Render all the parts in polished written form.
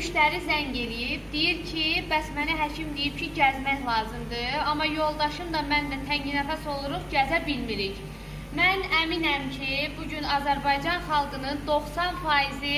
müştəri zəng eləyib, deyir ki, bəs mənə həkim deyib ki, gəzmək lazımdır, amma yoldaşım da mən də tənginəfəs oluruq, gəzə bilmirik. Mən əminəm ki, bugün Azərbaycan xalqının 90%-i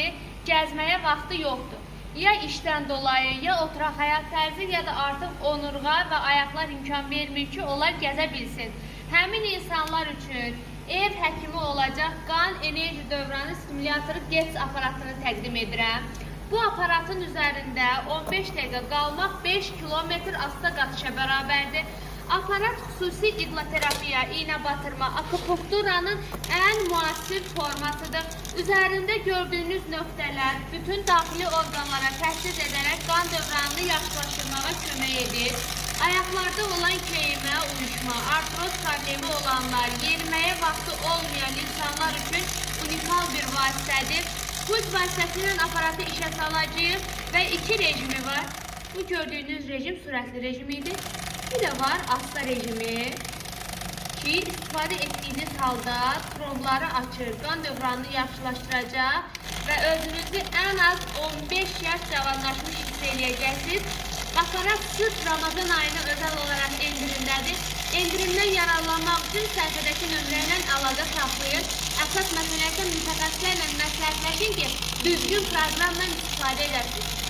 gəzməyə vaxtı yoxdur. Ya işdən dolayı, ya oturaq həyat tərzi, ya da artıq onurğa və ayaqlar imkan vermir ki, onlar gəzə bilsin. Həmin insanlar üçün ev həkimi olacaq qan enerji dövranı stimulatoru GETS aparatını təqdim edirəm. Bu aparatın üzərində 15 dəqiqə qalmaq 5 kilometr asta qatışa bərabərdir. Aparat xüsusi iqloterapiya, iynə batırma, akupunkturanın ən müasir formasıdır. Üzərində gördüyünüz nöqtələr bütün daxili orqanlara təsir edərək qan dövranını yaxşılaşdırmağa kömək edir. Ayaqlarda olan keyimə, uyuşma, artroz problemi olanlar, yeriməyə vaxtı olmayan insanlar üçün unikal bir vasitədir. Bu vasitəsilə aparatı işə salacağıq və 2 rejimi var. Bu gördüyünüz rejim sürətli rejimidir. Bir də var asta rejimi ki, istifadə etdiyiniz halda tromları açır, qan dövranını yaxşılaşdıracaq və özünüzü ən az 15 yaş cavanlaşmış hiss eləyəcəksiniz. Aparat sırf Ramazan ayına özel olarak endirimdədir. Endirimdən yararlanmaq üçün səhifədəki nömrəylə əlaqə saxlayın. Əsas məsələdə mütəxəssislərlə məsləhətləşin ki, düzgün proqramla istifadə edəsiniz.